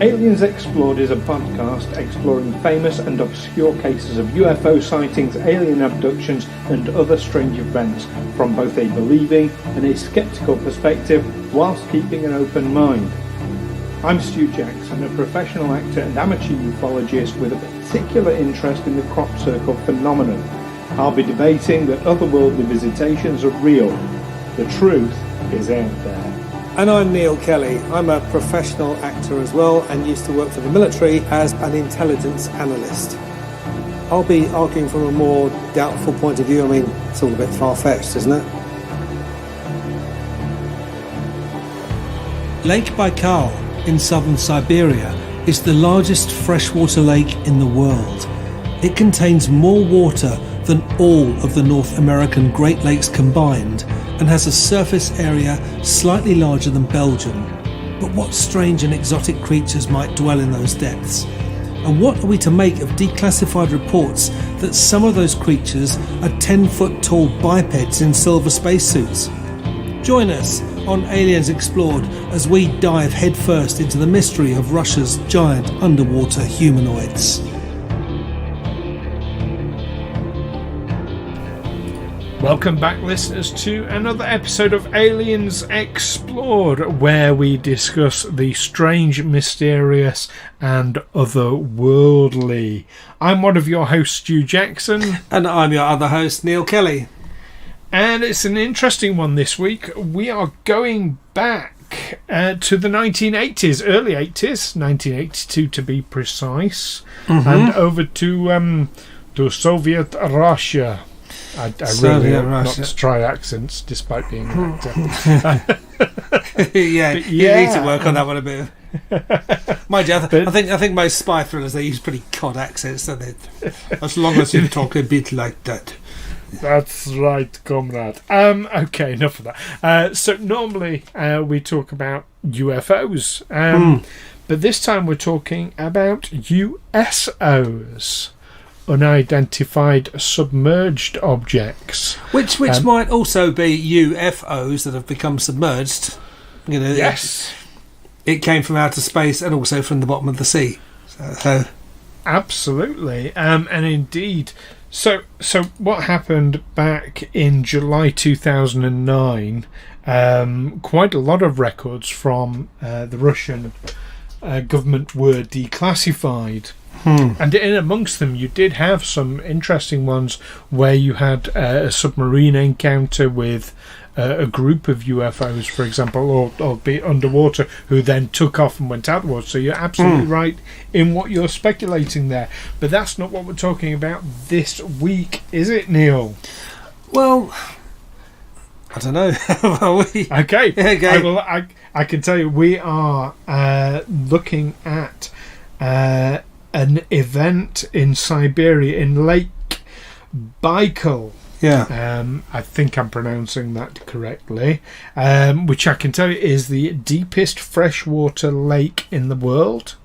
Aliens Explored is a podcast exploring famous and obscure cases of UFO sightings, alien abductions and other strange events from both a believing and a sceptical perspective whilst keeping an open mind. I'm Stu Jackson, a professional actor and amateur ufologist with a particular interest in the crop circle phenomenon. I'll be debating that otherworldly visitations are real. The truth is out there. And I'm Neil Kelly. I'm a professional actor as well and used to work for the military as an intelligence analyst. I'll be arguing from a more doubtful point of view. I mean, it's all a bit far-fetched, isn't it? Lake Baikal in Southern Siberia is the largest freshwater lake in the world. It contains more water than all of the North American Great Lakes combined and has a surface area slightly larger than Belgium. But what strange and exotic creatures might dwell in those depths? And what are we to make of declassified reports that some of those creatures are 10-foot tall bipeds in silver spacesuits? Join us on Aliens Explored as we dive headfirst into the mystery of Russia's giant underwater humanoids. Welcome back, listeners, to another episode of Aliens Explored, where we discuss the strange, mysterious and otherworldly. I'm one of your hosts, Stu Jackson. And I'm your other host, Neil Kelly. And it's an interesting one this week. We are going back to the 1980s, early 80s, 1982 to be precise, and over to Soviet Russia. I really want not to try accents, despite being an actor. You need to work on that one a bit. Mind you, I think most spy thrillers, they use pretty cod accents, don't they? As long as you talk a bit like that. That's right, comrade. Okay, enough of that. So normally we talk about UFOs, but this time we're talking about USOs. Unidentified submerged objects, which might also be UFOs that have become submerged. You know, yes, it came from outer space and also from the bottom of the sea. So. Absolutely, and indeed. So what happened back in July 2009? Quite a lot of records from the Russian government were declassified. And in amongst them, you did have some interesting ones where you had a submarine encounter with a group of UFOs, for example, or be underwater, who then took off and went out the water. So you're absolutely right in what you're speculating there. But that's not what we're talking about this week, is it, Neil? Well, I don't know. Okay. I can tell you, we are looking at an event in Siberia, in Lake Baikal. Yeah. I think I'm pronouncing that correctly. Which I can tell you is the deepest freshwater lake in the world.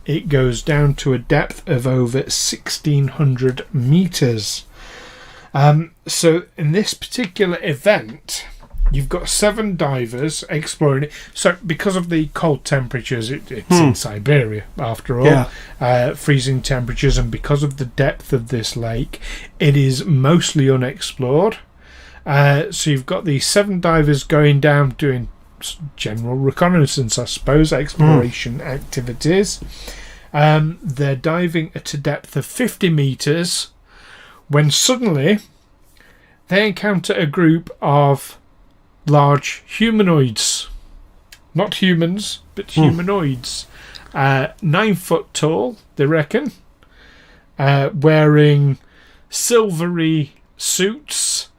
It goes down to a depth of over 1,600 metres. So in this particular event, you've got 7 divers exploring it. So because of the cold temperatures, it's in Siberia after all, freezing temperatures, and because of the depth of this lake, it is mostly unexplored. So you've got these 7 divers going down doing general reconnaissance, I suppose, exploration activities. They're diving at a depth of 50 metres when suddenly they encounter a group of large humanoids, not humans, but humanoids, 9 foot tall, they reckon, wearing silvery suits,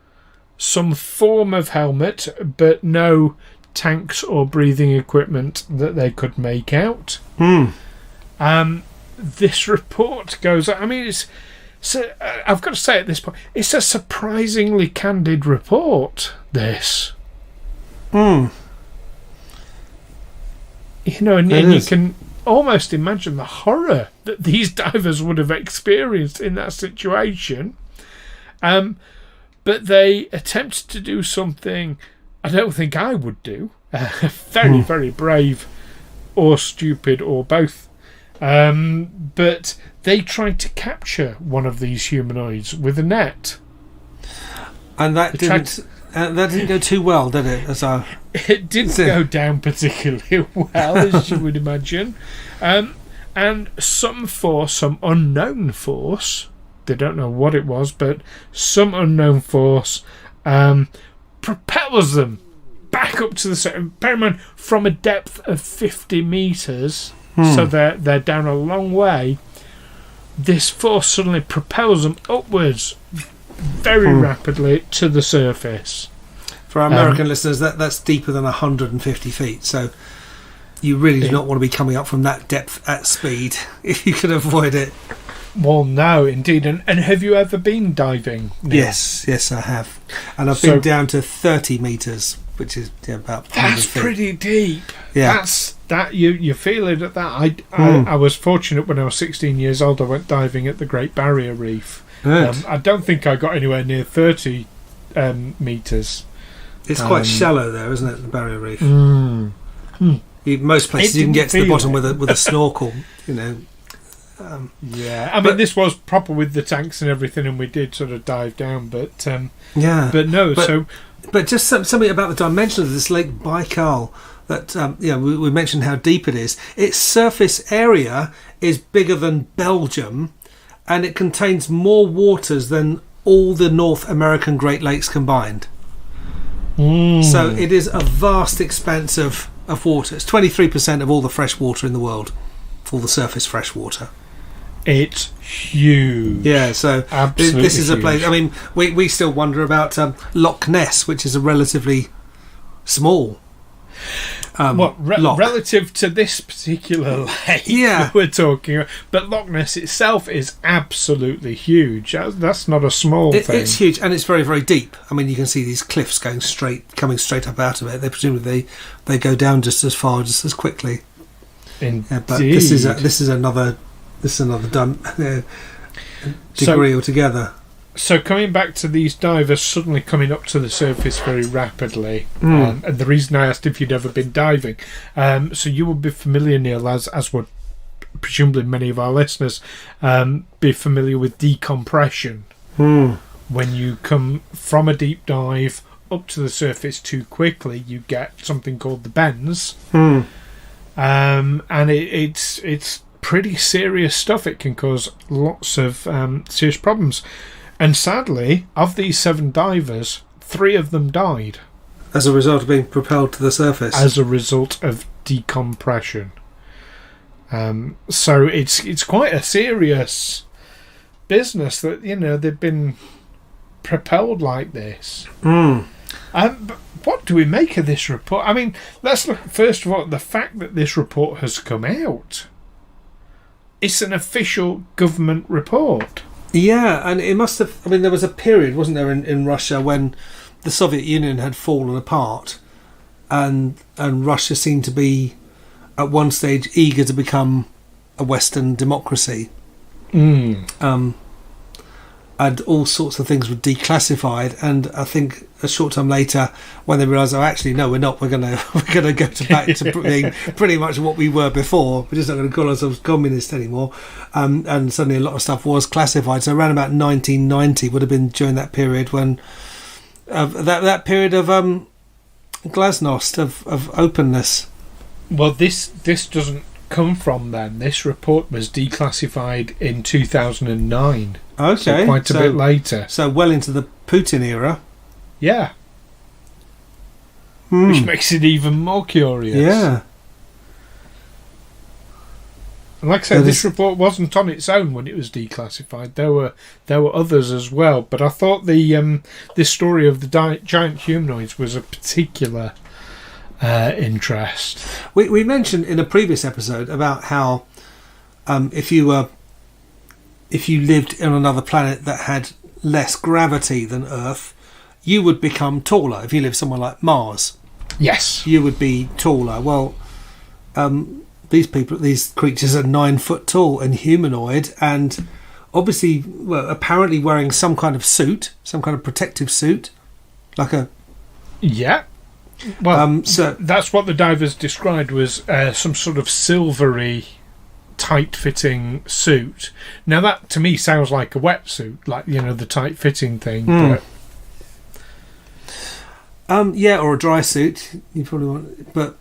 some form of helmet, but no tanks or breathing equipment that they could make out. This report goes, I mean, I've got to say at this point, it's a surprisingly candid report, this. You know, and you can almost imagine the horror that these divers would have experienced in that situation. But they attempted to do something I don't think I would do. Very, very brave or stupid or both. But they tried to capture one of these humanoids with a net. And that didn't go too well, did it? It didn't go down particularly well, as you would imagine. And some unknown force, they don't know what it was, but some unknown force propels them back up to the surface. Bear in mind, from a depth of 50 metres, so they're down a long way. This force suddenly propels them upwards very rapidly to the surface. For our American listeners, that's deeper than 150 feet, so you really do not want to be coming up from that depth at speed if you can avoid it. Well, no, indeed. And have you ever been diving, Neil? Yes, I have. And I've been down to 30 metres, which is about 100 That's feet. pretty deep. Yeah. You feel it at that. I was fortunate when I was 16 years old. I went diving at the Great Barrier Reef. I don't think I got anywhere near 30 metres. It's quite shallow there, isn't it, the Barrier Reef? Most places you can get to the bottom with a snorkel, you know. Yeah, I mean, this was proper with the tanks and everything, and we did sort of dive down, but but just something about the dimension of this Lake Baikal. That we mentioned how deep it is. Its surface area is bigger than Belgium, and it contains more waters than all the North American Great Lakes combined. So it is a vast expanse of water. It's 23% of all the fresh water in the world, all the surface fresh water. It's huge. Yeah, so absolutely this is a place. huge. I mean, we still wonder about Loch Ness, which is a relatively small. Relative to this particular lake we're talking about, but Loch Ness itself is absolutely huge. That's not a small thing. It's huge, and it's very, very deep. I mean, you can see these cliffs coming straight up out of it. They presumably they go down just as far, just as quickly. Indeed. But this is another degree altogether. So coming back to these divers suddenly coming up to the surface very rapidly, and the reason I asked if you'd ever been diving, so you would be familiar, Neil, as would presumably many of our listeners, be familiar with decompression. When you come from a deep dive up to the surface too quickly, you get something called the bends, and it's pretty serious stuff. It can cause lots of serious problems. And sadly, of these 7 divers, 3 of them died. As a result of being propelled to the surface? As a result of decompression. So it's quite a serious business that, they've been propelled like this. But what do we make of this report? I mean, let's look, first of all, at the fact that this report has come out. It's an official government report. Yeah, and it must have... I mean, there was a period, wasn't there, in Russia when the Soviet Union had fallen apart and Russia seemed to be, at one stage, eager to become a Western democracy. And all sorts of things were declassified, and I think a short time later, when they realised, actually, no, we're not. We're gonna go back to being pretty much what we were before. We're just not going to call ourselves communist anymore. And suddenly, a lot of stuff was classified. So around about 1990 would have been during that period when that period of glasnost of openness. Well, this doesn't come from then. This report was declassified in 2009. Okay, so quite a bit later. So well into the Putin era. Yeah. Which makes it even more curious. Yeah. And like I said, this report wasn't on its own when it was declassified. There were others as well. But I thought this story of the giant humanoids was a particular interest. We mentioned in a previous episode about how if you lived on another planet that had less gravity than Earth, you would become taller. If you lived somewhere like Mars, yes, you would be taller. Well, these creatures are 9 foot tall and humanoid, and obviously, apparently wearing some kind of suit, some kind of protective suit, like a Well, So that's what the divers described was some sort of silvery, tight-fitting suit. Now that to me sounds like a wetsuit, like the tight-fitting thing. But or a dry suit. You probably want, but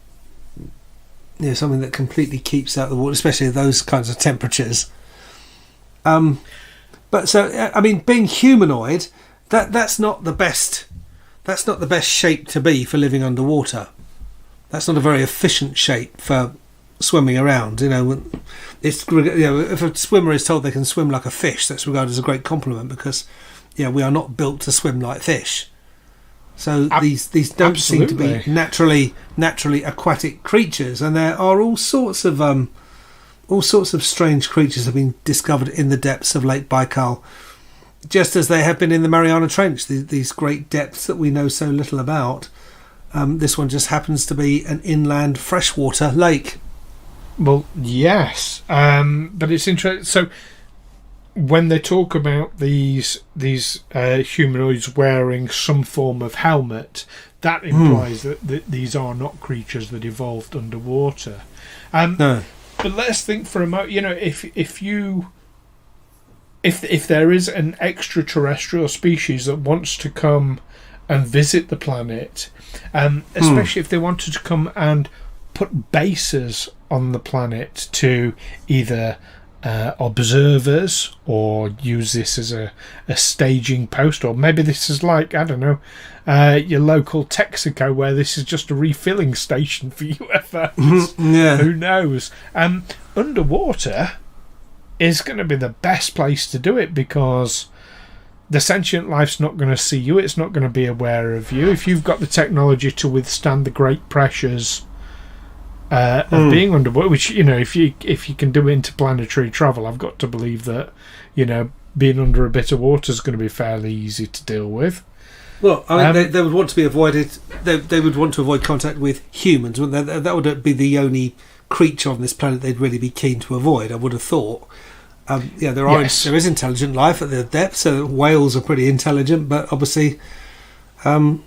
something that completely keeps out the water, especially at those kinds of temperatures. But so I mean, being humanoid, that's not the best. That's not the best shape to be for living underwater. That's not a very efficient shape for swimming around. It's if a swimmer is told they can swim like a fish, that's regarded as a great compliment because we are not built to swim like fish. So these don't seem to be naturally aquatic creatures, and there are all sorts of strange creatures have been discovered in the depths of Lake Baikal, just as they have been in the Mariana Trench. These great depths that we know so little about. This one just happens to be an inland freshwater lake. Well, yes, but it's interesting. So when they talk about these humanoids wearing some form of helmet, that implies that these are not creatures that evolved underwater. No. But let's think for a moment. If there is an extraterrestrial species that wants to come and visit the planet, especially if they wanted to come and put bases on the planet to either observers or use this as a staging post, or maybe this is like, I don't know, your local Texaco where this is just a refilling station for UFOs. Who knows? Underwater is going to be the best place to do it because the sentient life's not going to see you, it's not going to be aware of you. If you've got the technology to withstand the great pressures of being underwater, which if you can do interplanetary travel, I've got to believe that being under a bit of water is going to be fairly easy to deal with. Well, I mean, they would want to be avoided. They would want to avoid contact with humans. That would be the only creature on this planet they'd really be keen to avoid, I would have thought. There is intelligent life at the depth. So whales are pretty intelligent, but obviously, they're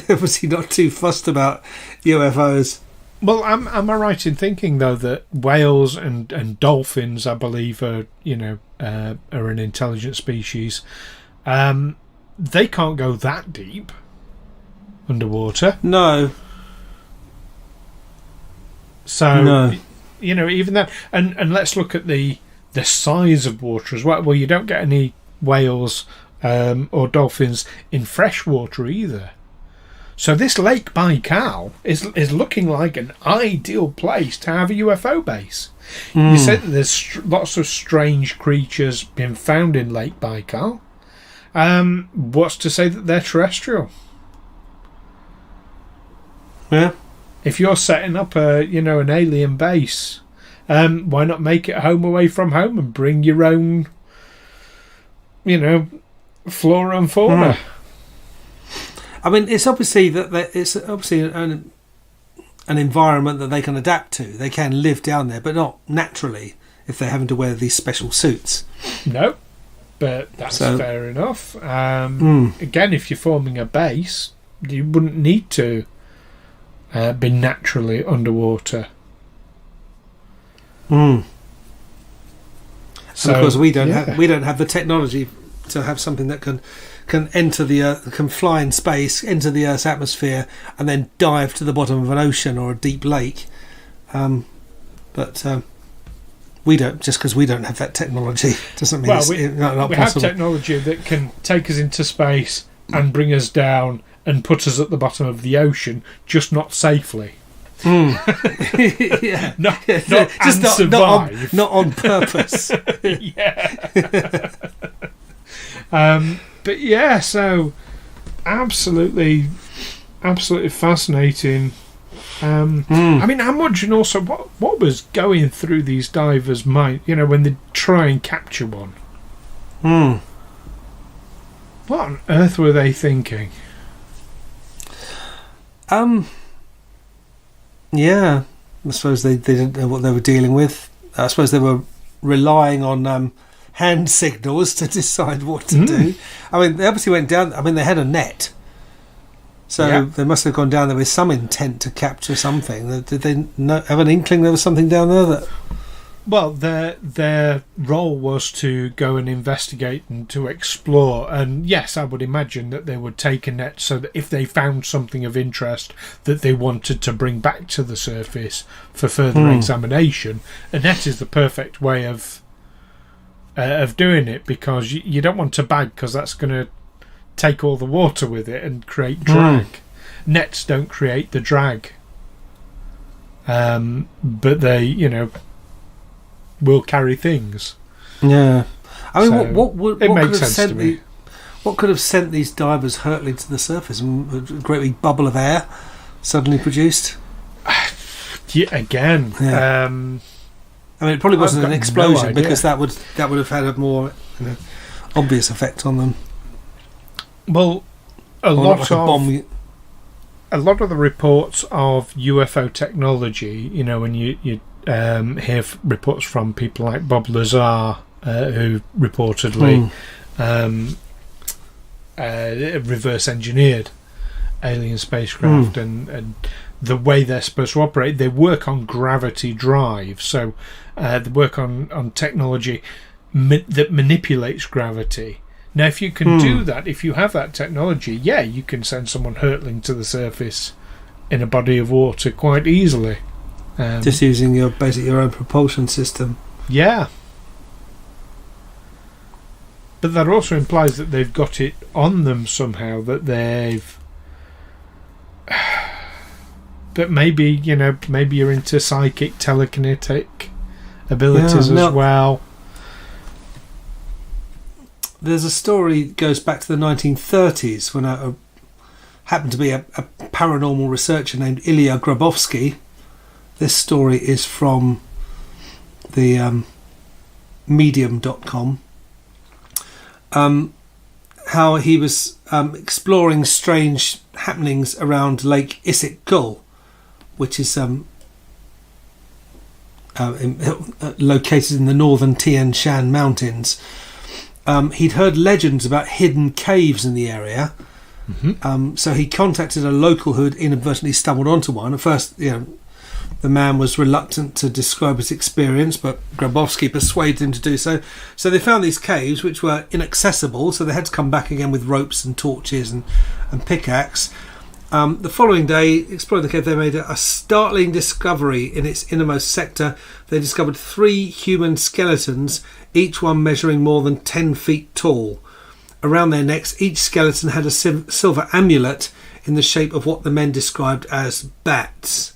obviously not too fussed about UFOs. Well, am I right in thinking though that whales and dolphins, I believe, are an intelligent species? They can't go that deep underwater. No. So no. Even that, and let's look at the size of water as well. Well, you don't get any whales or dolphins in freshwater either. So this Lake Baikal is looking like an ideal place to have a UFO base. You said that there's lots of strange creatures being found in Lake Baikal. What's to say that they're terrestrial? Yeah. If you're setting up an alien base, why not make it home away from home and bring your own, flora and fauna? I mean, it's obviously an environment that they can adapt to. They can live down there, but not naturally if they're having to wear these special suits. No, but that's fair enough. Again, if you're forming a base, you wouldn't need to be naturally underwater. So, and of course, we don't have the technology to have something that can enter the Earth, can fly in space, enter the Earth's atmosphere, and then dive to the bottom of an ocean or a deep lake. But we don't. Just because we don't have that technology doesn't mean it's not we possible. have technology that can take us into space and bring us down and put us at the bottom of the ocean, just not safely. Yeah. not survive. Not on purpose. Yeah. But yeah, so absolutely fascinating. I mean, I'm wondering also what was going through these divers' mind, when they try and capture one. What on earth were they thinking? Yeah, I suppose they didn't know what they were dealing with. I suppose they were relying on hand signals to decide what to do. I mean, they obviously went down. I mean, they had a net, So they must have gone down there with some intent to capture something. Did they have an inkling there was something down there that... Well, their role was to go and investigate and to explore. And yes, I would imagine that they would take a net so that if they found something of interest that they wanted to bring back to the surface for further examination, a net is the perfect way of doing it, because you don't want to bag, because that's going to take all the water with it and create drag. Nets don't create the drag, but they, will carry things. Yeah, I mean, So, what it could makes have sense sent to me. what could have sent these divers hurtling to the surface? A great big bubble of air suddenly produced. Yeah, again. Yeah. I I mean, it probably wasn't I've an got explosion, no idea. because that would have had a more obvious effect on them. Well, a Or not lot like a bomb. a lot of the reports of UFO technology, when you hear reports from people like Bob Lazar, who reportedly reverse engineered alien spacecraft, and the way they're supposed to operate, they work on gravity drive. So they work on technology that manipulates gravity. Now, if you can do that, if you have that technology, you can send someone hurtling to the surface in a body of water quite easily. Just using your own propulsion system. Yeah. But that also implies that they've got it on them somehow, that they've... But maybe, maybe you're into psychic, telekinetic abilities as well. There's a story that goes back to the 1930s when happened to be a paranormal researcher named Ilya Grabowski. This story is from the medium.com. How he was exploring strange happenings around Lake Issyk-Kul, which is located in the northern Tian Shan mountains. He'd heard legends about hidden caves in the area. So he contacted a local who had inadvertently stumbled onto one. At first, the man was reluctant to describe his experience, but Grabowski persuaded him to do so. So they found these caves, which were inaccessible, so they had to come back again with ropes and torches and pickaxe. The following day, exploring the cave, they made a startling discovery. In its innermost sector, they discovered 3 human skeletons, each one measuring more than 10 feet tall. Around their necks, each skeleton had a silver amulet in the shape of what the men described as bats.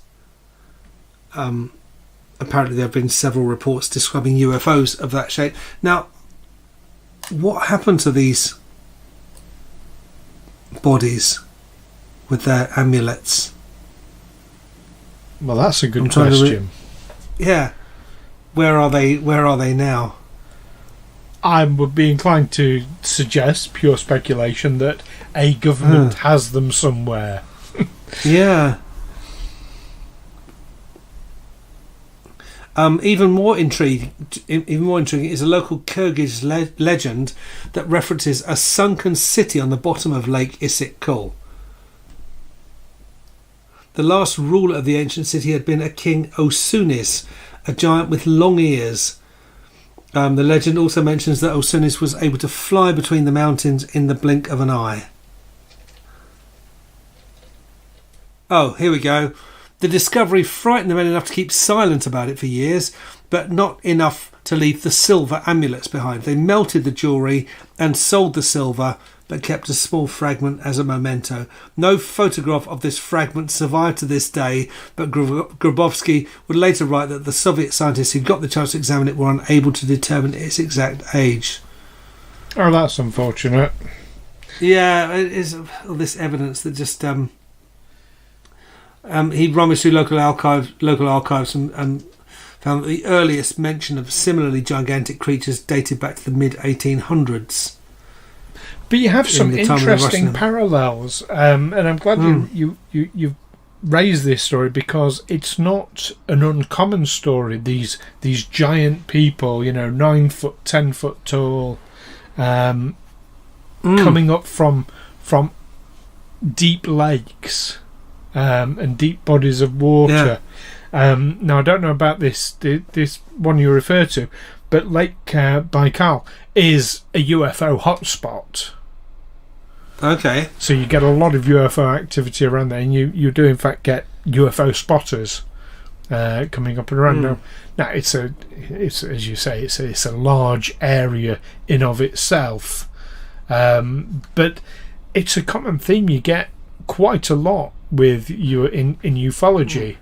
Apparently there have been several reports describing UFOs of that shape. Now, what happened to these bodies with their amulets? Well, that's a good question. Where are they now? I would be inclined to suggest, pure speculation, that a government has them somewhere. Yeah. Even more intriguing is a local Kyrgyz legend that references a sunken city on the bottom of Lake Issyk-Kul. The last ruler of the ancient city had been a king Osunis, a giant with long ears. The legend also mentions that Osunis was able to fly between the mountains in the blink of an eye. Oh, here we go. The discovery frightened the men enough to keep silent about it for years, but not enough to leave the silver amulets behind. They melted the jewellery and sold the silver, but kept a small fragment as a memento. No photograph of this fragment survived to this day, but Grabowski would later write that the Soviet scientists who got the chance to examine it were unable to determine its exact age. Oh, that's unfortunate. Yeah, it is all this evidence that just... he rummaged through local archives and found that the earliest mention of similarly gigantic creatures dated back to the mid-1800s. But you have some interesting parallels, and I'm glad you raised this story, because it's not an uncommon story. These giant people, 9 foot, 10 foot tall, coming up from deep lakes and deep bodies of water. Now, I don't know about this one you refer to, but Lake Baikal is a UFO hotspot. Okay. So you get a lot of UFO activity around there, and you do in fact get UFO spotters coming up and around. Now it's as you say, it's a large area in of itself, but it's a common theme you get quite a lot with you in ufology.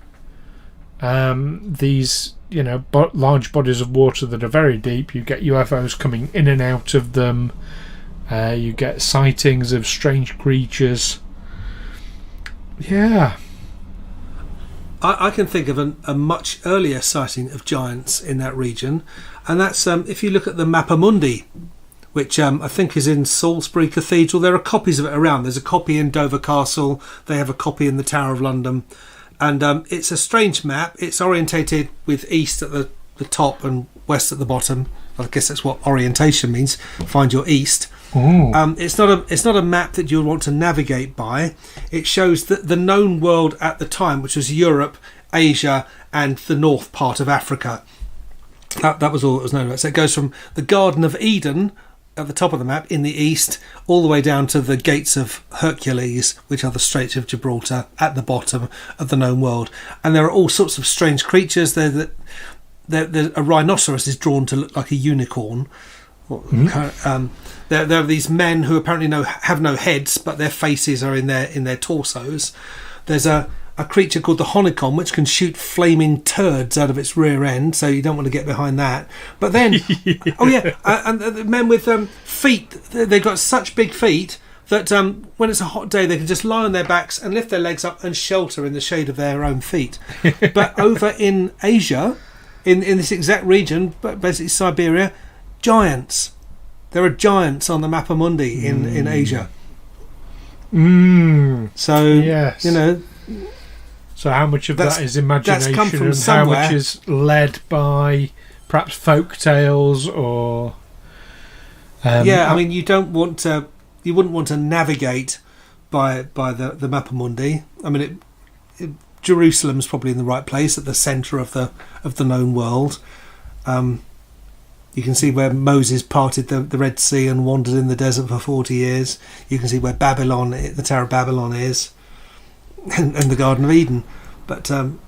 These large bodies of water that are very deep, you get UFOs coming in and out of them. You get sightings of strange creatures. Yeah. I can think of a much earlier sighting of giants in that region, and that's if you look at the Mappa Mundi, which I think is in Salisbury Cathedral. There are copies of it around. There's a copy in Dover Castle. They have a copy in the Tower of London. And it's a strange map. It's orientated with east at the top and west at the bottom. I guess that's what orientation means. Find your east. It's not a map that you would want to navigate by. It shows the known world at the time, which was Europe, Asia, and the north part of Africa. That was all that was known about. So it goes from the Garden of Eden at the top of the map in the east, all the way down to the Gates of Hercules, which are the Straits of Gibraltar, at the bottom of the known world. And there are all sorts of strange creatures. A rhinoceros is drawn to look like a unicorn. There are these men who apparently have no heads, but their faces are in their torsos. There's a creature called the honeycomb, which can shoot flaming turds out of its rear end, so you don't want to get behind that. But then, and the men with feet, they've got such big feet that when it's a hot day, they can just lie on their backs and lift their legs up and shelter in the shade of their own feet. But over in Asia, in this exact region, basically Siberia, giants. There are giants on the Mappa Mundi in Asia. So, yes. So how much of that is imagination come from and somewhere. How much is led by perhaps folk tales or... I mean, you wouldn't want to navigate by the Mappa Mundi. I mean, Jerusalem's probably in the right place at the centre of the known world. You can see where Moses parted the Red Sea and wandered in the desert for 40 years. You can see where the Tower of Babylon is, and the Garden of Eden. But don't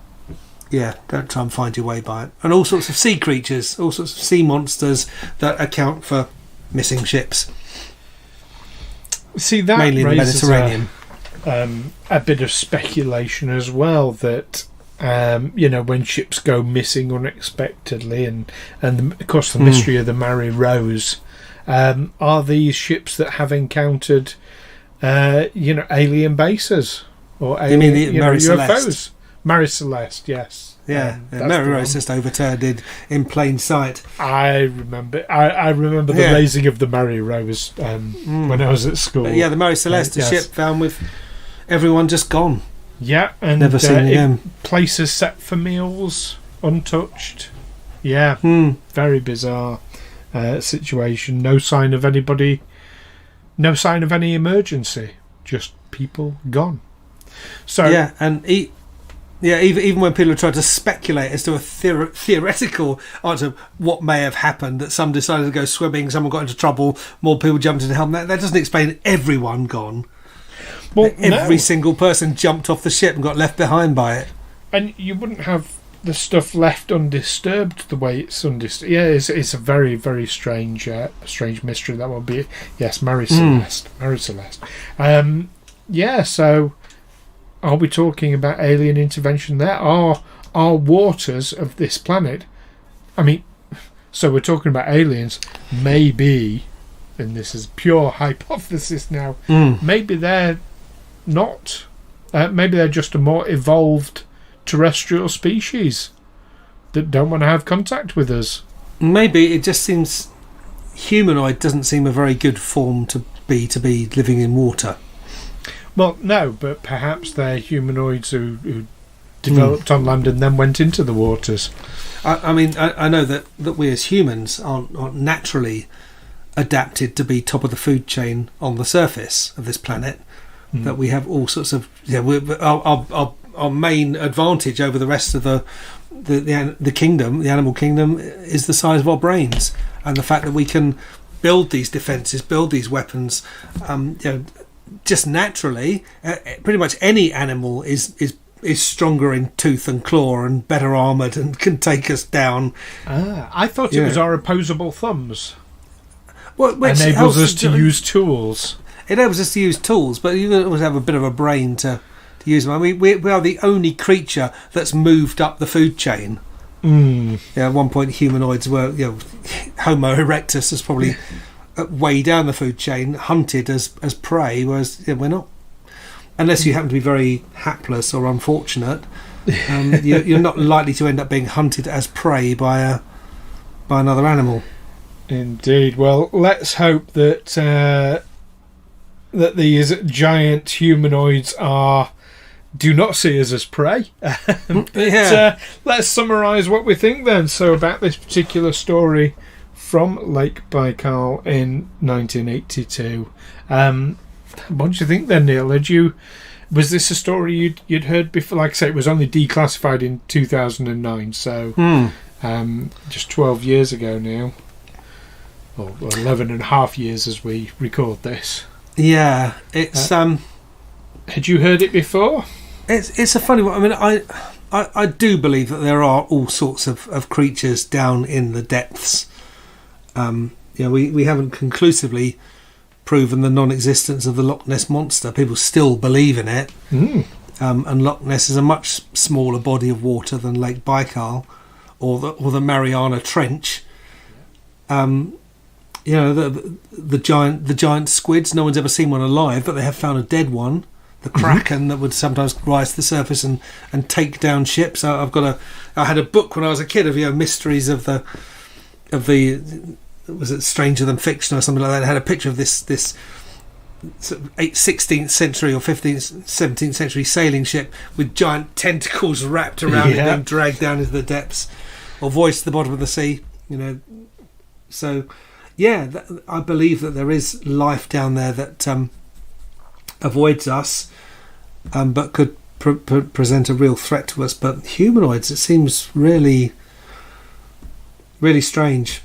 try and find your way by it. And all sorts of sea creatures, all sorts of sea monsters that account for missing ships. See, that mainly in the raises Mediterranean. A bit of speculation as well that when ships go missing unexpectedly, and of course the mystery of the Mary Rose, are these ships that have encountered alien bases or alien, you mean the Mary UFOs? Celeste? Mary Celeste, yes. Mary Rose just overturned in plain sight. I remember the raising of the Mary Rose when I was at school. But the Mary Celeste, a ship found with everyone just gone. Yeah, and never seen again. Places set for meals, untouched. Yeah, very bizarre situation. No sign of anybody. No sign of any emergency. Just people gone. So even when people are trying to speculate as to a theoretical answer of what may have happened, that some decided to go swimming, someone got into trouble, more people jumped into helm. That doesn't explain everyone gone. Well, every single person jumped off the ship and got left behind by it. And you wouldn't have the stuff left undisturbed the way it's undisturbed. Yeah, it's a very, very strange mystery. That would be, yes, Mary Celeste. Mary Celeste. So are we talking about alien intervention there? Are waters of this planet... I mean, so we're talking about aliens. Maybe, and this is pure hypothesis now, maybe they're not. Maybe they're just a more evolved terrestrial species that don't want to have contact with us. Maybe it just seems humanoid doesn't seem a very good form to be living in water. Well, no, but perhaps they're humanoids who developed on land and then went into the waters. I mean, I know that we as humans aren't naturally adapted to be top of the food chain on the surface of this planet. that we have all sorts of our main advantage over the rest of the kingdom, the animal kingdom, is the size of our brains, and the fact that we can build these defences, build these weapons, just naturally. Pretty much any animal is stronger in tooth and claw and better armoured and can take us down. I thought it was our opposable thumbs. Which enables us to use tools. It enables us to use tools, but you always have a bit of a brain to use them. I mean, we are the only creature that's moved up the food chain. At one point, humanoids were, Homo erectus is probably way down the food chain, hunted as prey, whereas we're not. Unless you happen to be very hapless or unfortunate, you're not likely to end up being hunted as prey by another animal. Indeed. Well, let's hope that that these giant humanoids do not see us as prey. Let's summarise what we think then. So about this particular story from Lake Baikal in 1982. What do you think then, Neil? Was this a story you'd heard before? Like I say, it was only declassified in 2009, so just 12 years ago now. Or 11 and a half years as we record this. Yeah, it's... had you heard it before? It's a funny one. I mean, I do believe that there are all sorts of creatures down in the depths. We haven't conclusively proven the non-existence of the Loch Ness Monster. People still believe in it. And Loch Ness is a much smaller body of water than Lake Baikal or the Mariana Trench. The giant squids. No one's ever seen one alive, but they have found a dead one. The kraken that would sometimes rise to the surface and take down ships. I had a book when I was a kid of mysteries of the was it Stranger Than Fiction or something like that. It had a picture of this sort of 16th century or 15th, 17th century sailing ship with giant tentacles wrapped around it, being dragged down into the depths, or Voice at the Bottom of the Sea. So. Yeah, I believe that there is life down there that avoids us, but could present a real threat to us. But humanoids, it seems really, really strange.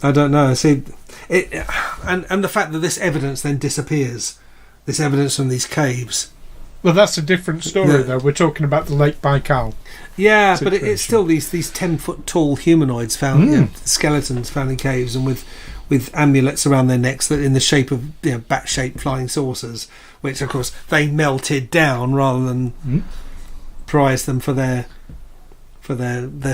I don't know. See, and the fact that this evidence then disappears, this evidence from these caves. Well, that's a different story, though. We're talking about the Lake Baikal. Yeah, but it's still these 10-foot tall humanoids found, skeletons found in caves, and with amulets around their necks that in the shape of bat-shaped flying saucers, which of course they melted down rather than prize them for their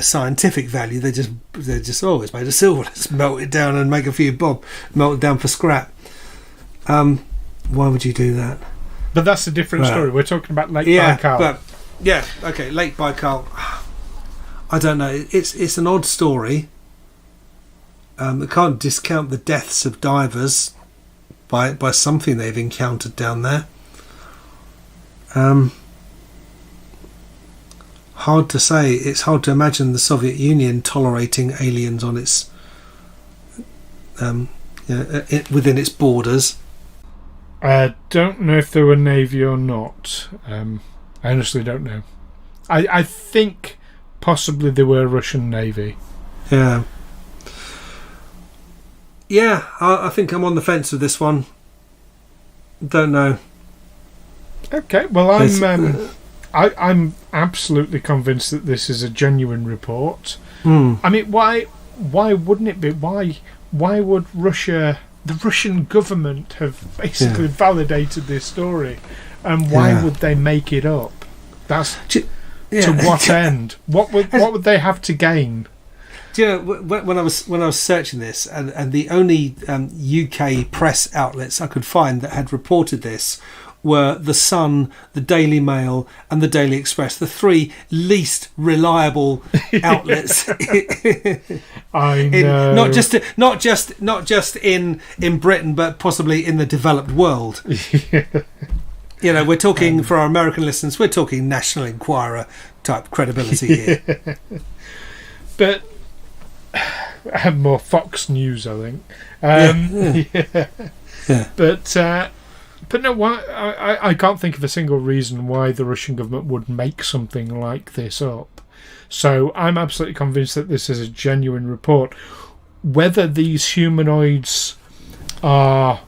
scientific value. They're just it's made of silver. Let's melt it down and make a few bob. Melt it down for scrap. Why would you do that? But that's a different story. We're talking about Lake Baikal. Lake Baikal. I don't know. It's an odd story. I can't discount the deaths of divers by something they've encountered down there. Hard to say. It's hard to imagine the Soviet Union tolerating aliens on its within its borders. I don't know if they were Navy or not. I honestly don't know. I think possibly they were Russian Navy. Yeah. Yeah, I think I'm on the fence with this one. Don't know. Okay, well I'm absolutely convinced that this is a genuine report. I mean, why wouldn't it be? Why would Russia, the Russian government, have basically validated this story, and why would they make it up? That's to what end? What would they have to gain? Do you know, when I was searching this, and the only UK press outlets I could find that had reported this were The Sun, the Daily Mail, and the Daily Express, the three least reliable outlets. I know. Not just in Britain, but possibly in the developed world. You know, we're talking for our American listeners. We're talking National Enquirer type credibility here. But more Fox News, I think. But But no, why? I can't think of a single reason why the Russian government would make something like this up. So I'm absolutely convinced that this is a genuine report. Whether these humanoids are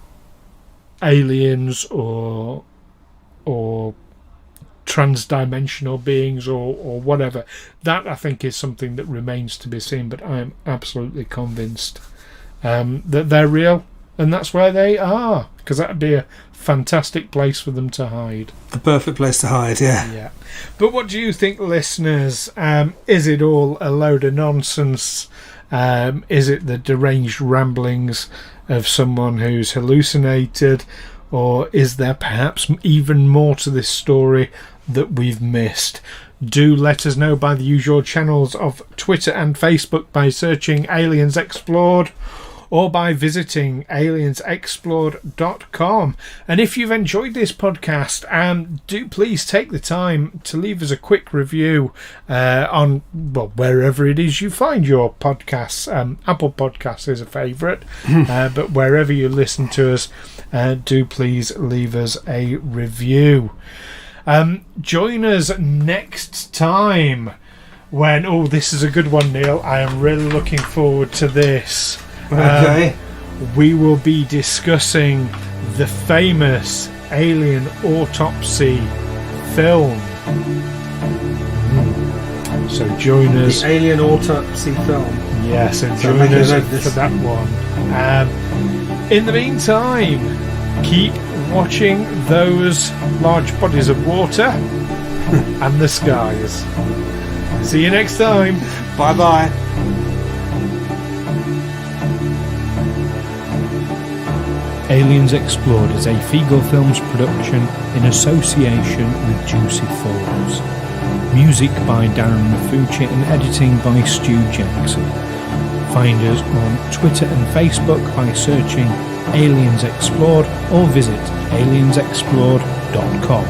aliens or transdimensional beings or whatever, that I think is something that remains to be seen. But I'm absolutely convinced that they're real, and that's where they are, because that'd be a fantastic place for them to hide. The perfect place to hide, yeah. Yeah. But what do you think, listeners? Is it all a load of nonsense? Is it the deranged ramblings of someone who's hallucinated? Or is there perhaps even more to this story that we've missed? Do let us know by the usual channels of Twitter and Facebook by searching Aliens Explored, or by visiting aliensexplored.com. And if you've enjoyed this podcast, do please take the time to leave us a quick review on wherever it is you find your podcasts. Apple Podcasts is a favourite, but wherever you listen to us, do please leave us a review. Join us next time when... this is a good one, Neil. I am really looking forward to this. Okay. We will be discussing the famous Alien Autopsy film. So join us. The Alien Autopsy film. Yes, and join us for that one. In the meantime, keep watching those large bodies of water and the skies. See you next time. Bye-bye. Aliens Explored is a Figo Films production in association with Juicy Falls. Music by Darren Mafucci and editing by Stu Jackson. Find us on Twitter and Facebook by searching Aliens Explored or visit aliensexplored.com.